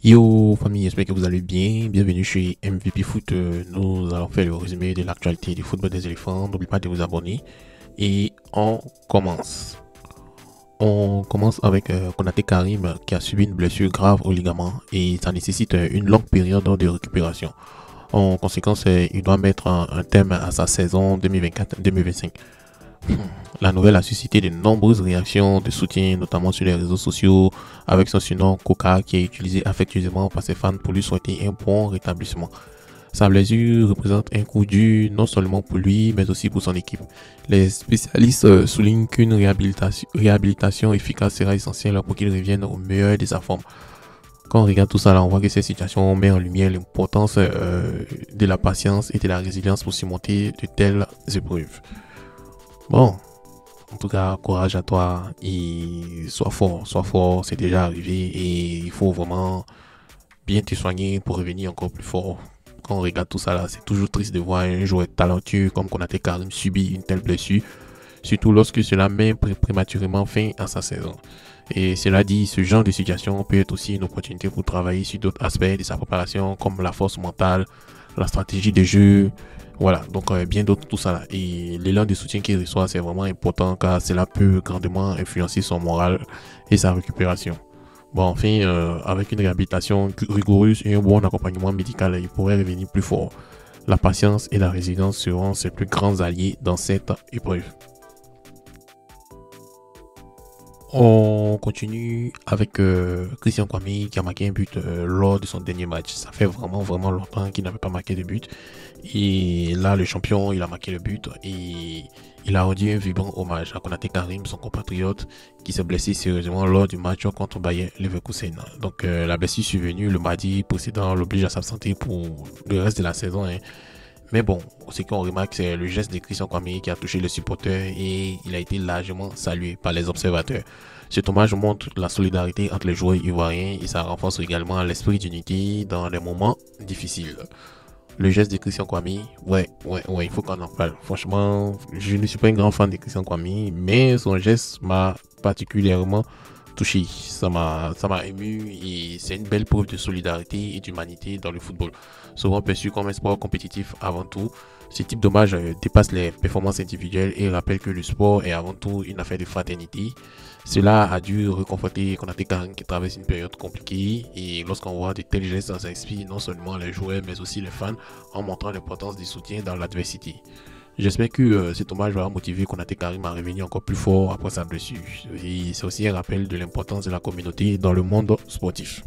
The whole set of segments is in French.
Yo famille, j'espère que vous allez bien. Bienvenue chez MVP Foot. Nous allons faire le résumé de l'actualité du football des éléphants. N'oubliez pas de vous abonner. Et on commence. On commence avec Konaté Karim qui a subi une blessure grave au ligament et ça nécessite une longue période de récupération. En conséquence, il doit mettre un terme à sa saison 2024-2025. La nouvelle a suscité de nombreuses réactions de soutien, notamment sur les réseaux sociaux, avec son surnom Coca qui est utilisé affectueusement par ses fans pour lui souhaiter un bon rétablissement. Sa blessure représente un coup dur non seulement pour lui, mais aussi pour son équipe. Les spécialistes soulignent qu'une réhabilitation efficace sera essentielle pour qu'il revienne au meilleur de sa forme. Quand on regarde tout ça, là, on voit que cette situation met en lumière l'importance de la patience et de la résilience pour surmonter de telles épreuves. Bon, en tout cas, courage à toi et sois fort, c'est déjà arrivé et il faut vraiment bien te soigner pour revenir encore plus fort. Quand on regarde tout ça là, c'est toujours triste de voir un joueur talentueux comme Konaté Karim subir une telle blessure, surtout lorsque cela met prématurément fin à sa saison. Et cela dit, ce genre de situation peut être aussi une opportunité pour travailler sur d'autres aspects de sa préparation comme la force mentale, la stratégie de jeu, voilà, donc bien d'autres, tout ça là. Et l'élan de soutien qu'il reçoit, c'est vraiment important car cela peut grandement influencer son moral et sa récupération. Bon, enfin, avec une réhabilitation rigoureuse et un bon accompagnement médical, il pourrait revenir plus fort. La patience et la résilience seront ses plus grands alliés dans cette épreuve. On continue avec Christian Kwame qui a marqué un but lors de son dernier match. Ça fait vraiment longtemps qu'il n'avait pas marqué de but. Et là, le champion, il a marqué le but et il a rendu un vibrant hommage à Konaté Karim, son compatriote, qui s'est blessé sérieusement lors du match contre Bayer Leverkusen. Donc la blessure survenue le mardi précédent l'oblige à s'absenter pour le reste de la saison. Hein. Mais bon, ce qu'on remarque, c'est le geste de Christian Kwame qui a touché le supporter et il a été largement salué par les observateurs. Cet hommage montre la solidarité entre les joueurs ivoiriens et ça renforce également l'esprit d'unité dans les moments difficiles. Le geste de Christian Kwame, ouais, il faut qu'on en parle. Franchement, je ne suis pas un grand fan de Christian Kwame, mais son geste m'a particulièrement touché. Ça m'a ému et c'est une belle preuve de solidarité et d'humanité dans le football. Souvent perçu comme un sport compétitif avant tout, ce type d'hommage dépasse les performances individuelles et rappelle que le sport est avant tout une affaire de fraternité. Cela a dû réconforter Konaté Karim qui traverse une période compliquée et lorsqu'on voit de tels gestes, ça inspire non seulement les joueurs mais aussi les fans en montrant l'importance du soutien dans l'adversité. J'espère que cet hommage va motiver Konaté Karim à revenir encore plus fort après sa blessure. Et c'est aussi un rappel de l'importance de la communauté dans le monde sportif.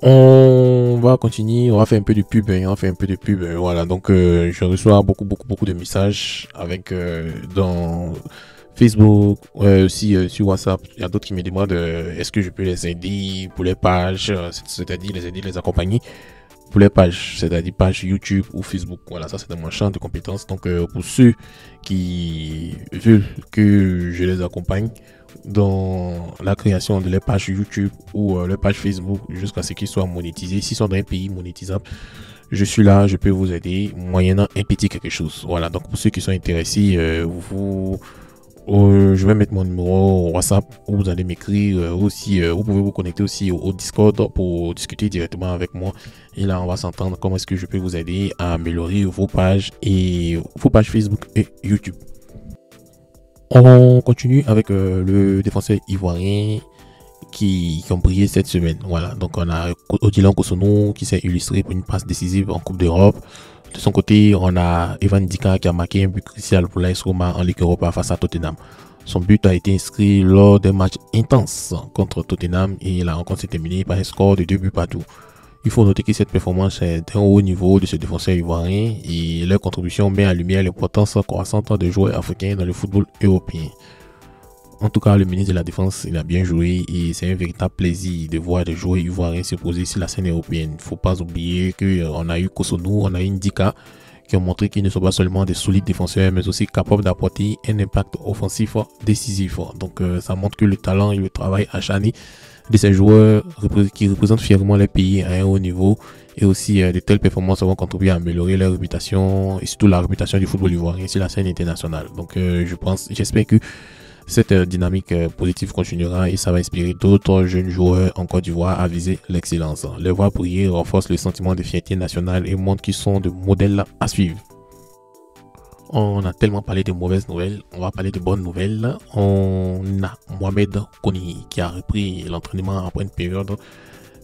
On va continuer, on va faire un peu de pub, hein, voilà, donc je reçois beaucoup de messages avec dans Facebook, aussi sur WhatsApp. Il y a d'autres qui me demandent est-ce que je peux les aider pour les pages, c'est-à-dire les aider, les accompagner pour les pages, c'est-à-dire pages YouTube ou Facebook. Voilà, ça c'est dans mon champ de compétences. Donc pour ceux qui veulent que je les accompagne dans la création de leurs pages YouTube ou leur page Facebook jusqu'à ce qu'ils soient monétisés, s'ils sont dans un pays monétisable, je suis là, je peux vous aider moyennant un petit quelque chose. Voilà, donc pour ceux qui sont intéressés, je vais mettre mon numéro WhatsApp où vous allez m'écrire aussi. Vous pouvez vous connecter aussi au Discord pour discuter directement avec moi. Et là, on va s'entendre comment est-ce que je peux vous aider à améliorer vos pages Facebook et YouTube. On continue avec le défenseur ivoirien qui ont brillé cette semaine. Voilà, donc on a Odilon Kosono qui s'est illustré pour une passe décisive en Coupe d'Europe. De son côté, on a Evan Dika qui a marqué un but crucial pour l'AS Roma en Ligue Europa face à Tottenham. Son but a été inscrit lors d'un match intense contre Tottenham et la rencontre s'est terminée par un score de 2 buts partout. Il faut noter que cette performance est d'un haut niveau de ce défenseur ivoirien et leur contribution met en lumière l'importance croissante des joueurs africains dans le football européen. En tout cas, le ministre de la Défense, il a bien joué et c'est un véritable plaisir de voir des joueurs ivoiriens se poser sur la scène européenne. Il ne faut pas oublier qu'on a eu Kosonou, on a eu Ndika qui ont montré qu'ils ne sont pas seulement des solides défenseurs mais aussi capables d'apporter un impact offensif décisif. Donc ça montre que le talent et le travail acharné de ces joueurs qui représentent fièrement les pays à un haut niveau et aussi de telles performances vont contribuer à améliorer leur réputation et surtout la réputation du football ivoirien sur la scène internationale. Donc j'espère que Cette dynamique positive continuera et ça va inspirer d'autres jeunes joueurs en Côte d'Ivoire à viser l'excellence. Les voir briller renforce le sentiment de fierté nationale et montre qu'ils sont de modèles à suivre. On a tellement parlé de mauvaises nouvelles, on va parler de bonnes nouvelles. On a Mohamed Koni qui a repris l'entraînement après une période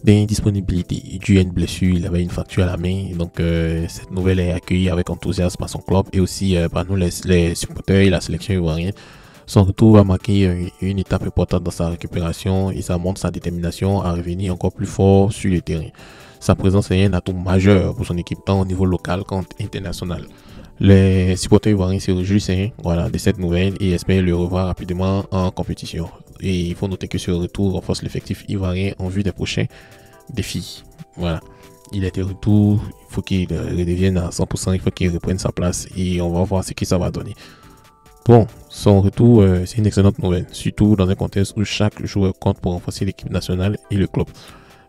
d'indisponibilité due à une blessure. Il avait une fracture à la main, donc cette nouvelle est accueillie avec enthousiasme par son club et aussi par nous les supporters et la sélection ivoirienne. Son retour va marquer une étape importante dans sa récupération et ça montre sa détermination à revenir encore plus fort sur le terrain. Sa présence est un atout majeur pour son équipe tant au niveau local qu'international. Les supporters ivoiriens se réjouissent de cette nouvelle et espèrent le revoir rapidement en compétition. Et il faut noter que ce retour renforce l'effectif ivoirien en vue des prochains défis. Voilà. Il est de retour, il faut qu'il redevienne à 100%, il faut qu'il reprenne sa place et on va voir ce que ça va donner. Bon, son retour, c'est une excellente nouvelle, surtout dans un contexte où chaque joueur compte pour renforcer l'équipe nationale et le club.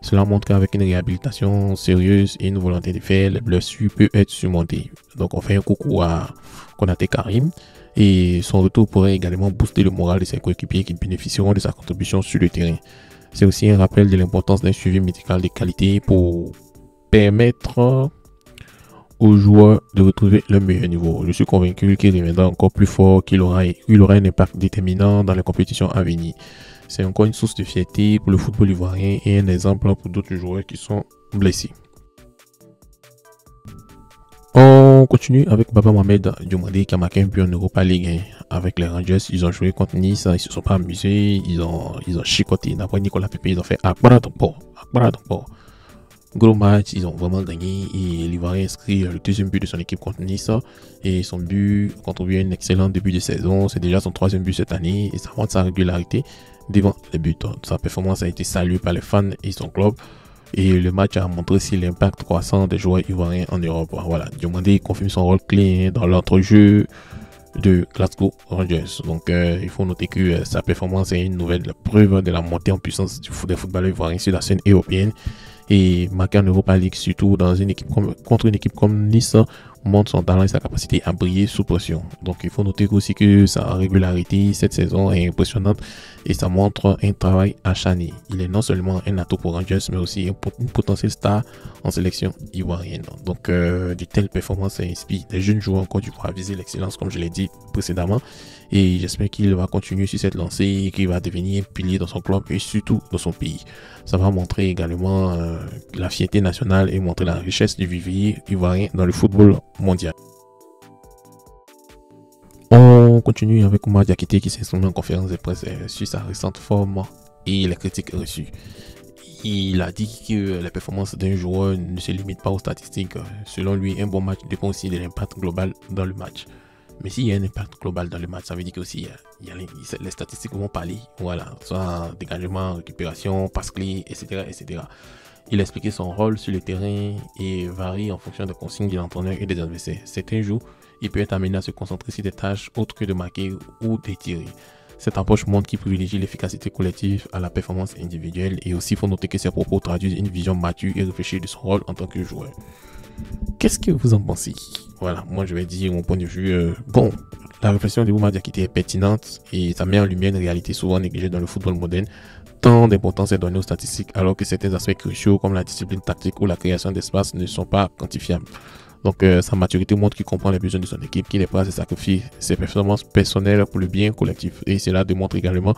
Cela montre qu'avec une réhabilitation sérieuse et une volonté de faire, les blessures peuvent être surmontées. Donc on fait un coucou à Konaté Karim et son retour pourrait également booster le moral de ses coéquipiers qui bénéficieront de sa contribution sur le terrain. C'est aussi un rappel de l'importance d'un suivi médical de qualité pour permettre aux joueurs de retrouver le meilleur niveau. Je suis convaincu qu'il reviendra encore plus fort, qu'il aura un impact déterminant dans les compétitions à venir. C'est encore une source de fierté pour le football ivoirien et un exemple pour d'autres joueurs qui sont blessés. On continue avec Baba Mohamed Diomandé qui a marqué un but en Europa League avec les Rangers. Ils ont joué contre Nice, ils se sont pas amusés, ils ont chicoté. D'après Nicolas Pepe, ils ont fait Akbara Tompor. Gros match, ils ont vraiment gagné et l'Ivoirien inscrit le deuxième but de son équipe contre Nice et son but contribue à un excellent début de saison. C'est déjà son troisième but cette année et ça montre sa régularité devant les buts. Sa performance a été saluée par les fans et son club et le match a montré aussi l'impact croissant des joueurs ivoiriens en Europe. Voilà, Diomandé confirme son rôle clé dans l'entrejeu de Glasgow Rangers. Donc il faut noter que sa performance est une nouvelle preuve de la montée en puissance des footballeurs ivoiriens sur la scène européenne. Et marquer en Europa League, surtout dans une équipe contre une équipe comme Nice, montre son talent et sa capacité à briller sous pression. Donc il faut noter aussi que sa régularité cette saison est impressionnante et ça montre un travail acharné. Il est non seulement un atout pour Rangers, mais aussi une potentielle star en sélection ivoirienne. Donc de telles performances inspirent les jeunes joueurs encore du coup à viser l'excellence comme je l'ai dit précédemment. Et j'espère qu'il va continuer sur cette lancée et qu'il va devenir un pilier dans son club et surtout dans son pays. Ça va montrer également la fierté nationale et montrer la richesse du vivier ivoirien dans le football mondial. On continue avec Oumar Diakité qui s'est exprimé en conférence de presse sur sa récente forme et les critiques reçues. Il a dit que les performances d'un joueur ne se limitent pas aux statistiques. Selon lui, un bon match dépend aussi de l'impact global dans le match. Mais s'il y a un impact global dans le match, ça veut dire que aussi les statistiques vont parler. Voilà, soit dégagement, récupération, passe clé, etc., etc. Il a expliqué son rôle sur le terrain et varie en fonction des consignes de l'entraîneur et des adversaires. Certains jours, il peut être amené à se concentrer sur des tâches autres que de marquer ou de tirer. Cette approche montre qu'il privilégie l'efficacité collective à la performance individuelle et aussi il faut noter que ses propos traduisent une vision mature et réfléchie de son rôle en tant que joueur. Qu'est-ce que vous en pensez? Voilà, moi je vais dire mon point de vue. Bon, la réflexion de Oumar Diakité est pertinente et ça met en lumière une réalité souvent négligée dans le football moderne. Tant d'importance est donnée aux statistiques alors que certains aspects cruciaux comme la discipline tactique ou la création d'espace ne sont pas quantifiables. Donc sa maturité montre qu'il comprend les besoins de son équipe, qu'il est prêt à se sacrifier ses performances personnelles pour le bien collectif. Et cela démontre également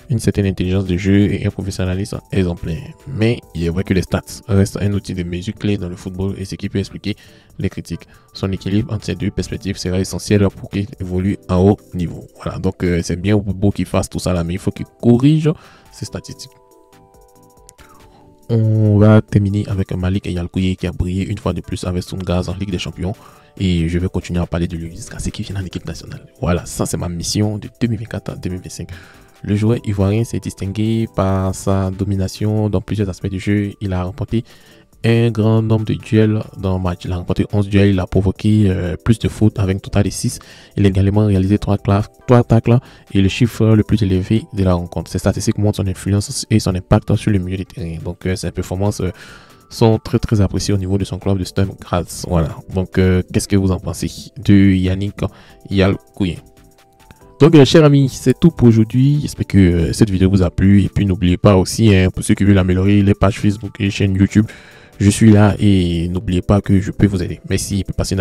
une certaine intelligence de jeu et un professionnalisme exemplaire. Mais il est vrai que les stats restent un outil de mesure clé dans le football et ce qui peut expliquer les critiques. Son équilibre entre ces deux perspectives sera essentiel pour qu'il évolue à haut niveau. Voilà, donc c'est bien beau qu'il fasse tout ça là, mais il faut qu'il corrige ses statistiques. On va terminer avec Malik Eyalkouye qui a brillé une fois de plus avec son gaz en Ligue des Champions. Et je vais continuer à parler de lui jusqu'à ce qu'il vienne en équipe nationale. Voilà, ça c'est ma mission de 2024 à 2025. Le joueur ivoirien s'est distingué par sa domination dans plusieurs aspects du jeu. Il a remporté un grand nombre de duels dans le match. Il a remporté 11 duels, il a provoqué plus de fautes avec un total de 6. Il a également réalisé 3 tacles et le chiffre le plus élevé de la rencontre. Ces statistiques montrent son influence et son impact sur le milieu du terrain. Donc ses performances sont très appréciées au niveau de son club de Sturm Graz. Voilà. Donc qu'est-ce que vous en pensez de Yannick Eyalkouye? Donc, chers amis, c'est tout pour aujourd'hui. J'espère que cette vidéo vous a plu. Et puis, n'oubliez pas aussi, hein, pour ceux qui veulent améliorer les pages Facebook et chaînes YouTube, je suis là et n'oubliez pas que je peux vous aider. Merci, passez une